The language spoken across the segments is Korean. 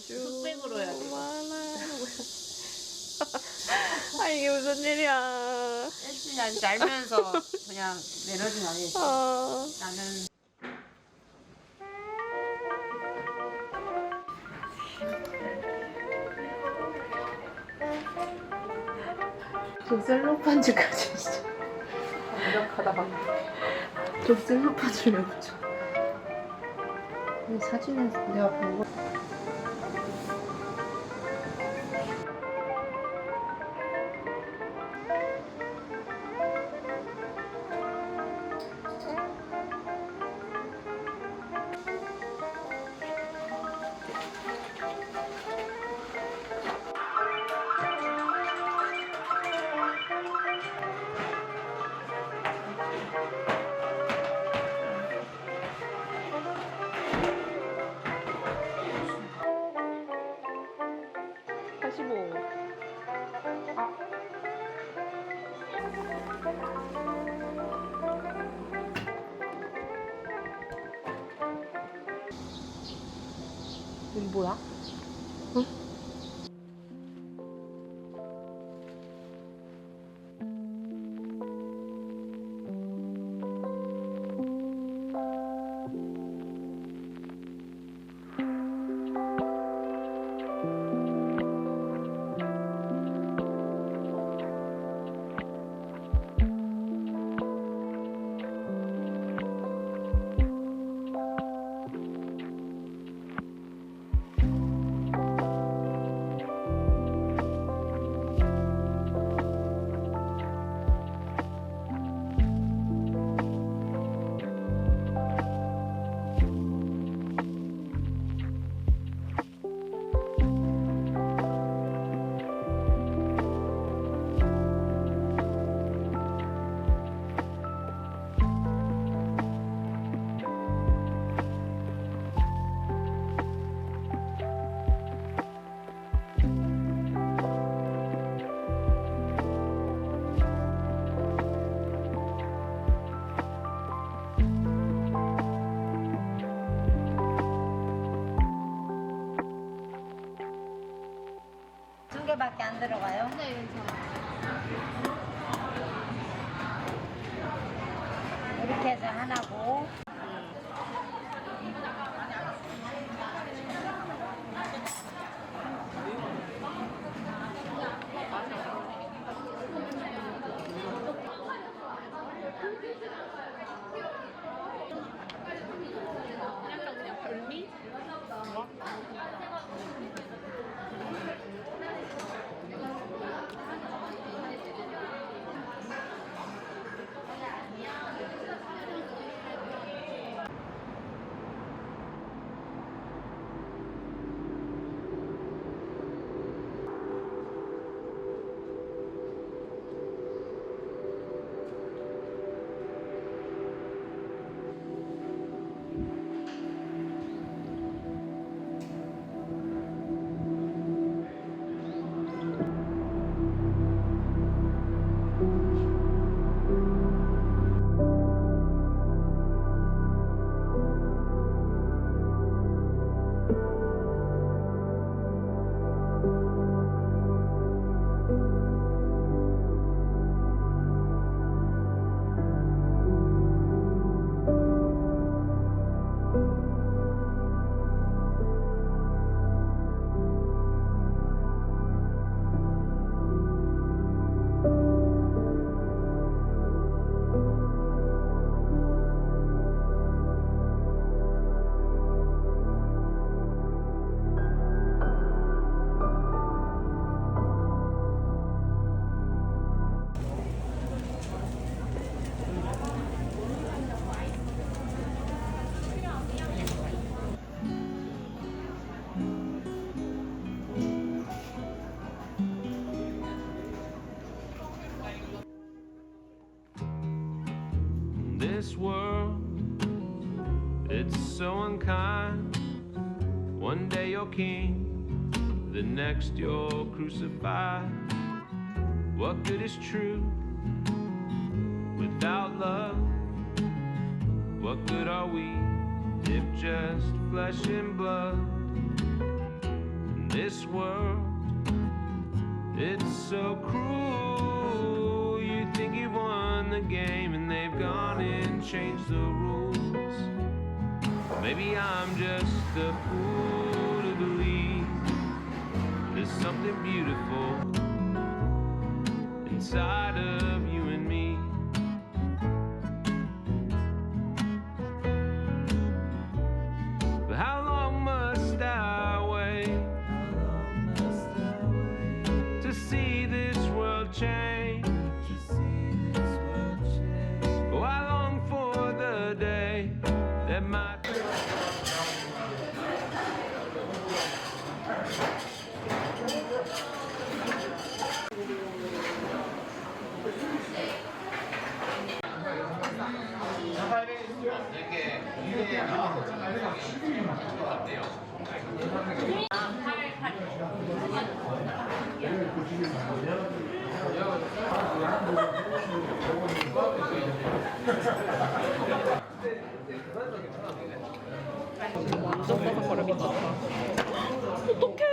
흑백으로 해야 돼. 아 이게 무슨 일이야. 일진이 아닌지 알면서 그냥 내려진 아니지. 나는 저 셀로판지까지 진짜 완벽하다 방금. 저 셀로판지를 붙여. 이 사진에서 내가 본 거. 이게 뭐야? 응? 개밖에 안 들어가요? 네, 괜찮아요. 이렇게 해서 하나고. This world, it's so unkind. One day you're king, the next you're crucified. What good is truth without love? What good are we if just flesh and blood? In this world, it's so cruel. You think you've won the game and they've gone and changed the rules. Maybe I'm just a fool to believe there's something beautiful inside of you and me. But how long must I wait to see this world change? Oh, I long for the day that my 완전 바삭거려 미쳤다. 어떡해.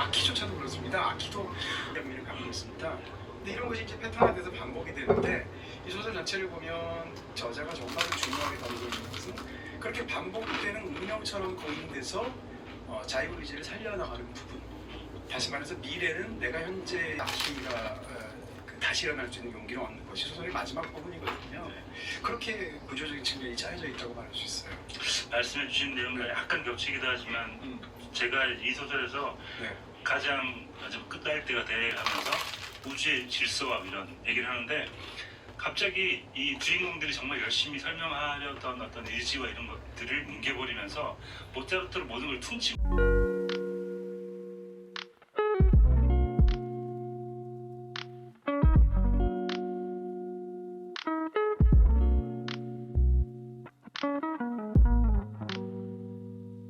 아키조차도 그렇습니다. 아키도 연미를 갖고 있습니다. 근데 이런 것이 이제 패턴화돼서 반복이 되는데 이 소설 전체를 보면 저자가 정말 중요하게 다루고 있는 것은 그렇게 반복되는 운명처럼 고인돼서 자유의지를 살려나가는 부분. 다시 말해서 미래는 내가 현재 아키가 다시 일어날 수 있는 용기를 얻는 것이 소설의 마지막 부분이거든요. 그렇게 구조적인 측면이 짜여져 있다고 말할 수 있어요. 말씀해 주신 내용과 약간 겹치기도 하지만 제가 이 소설에서 가장 끝날 때가 돼가면서 우주의 질서와 이런 얘기를 하는데 갑자기 이 주인공들이 정말 열심히 설명하려던 어떤 의지와 이런 것들을 뭉개버리면서 못자르트로 모든 걸 퉁치고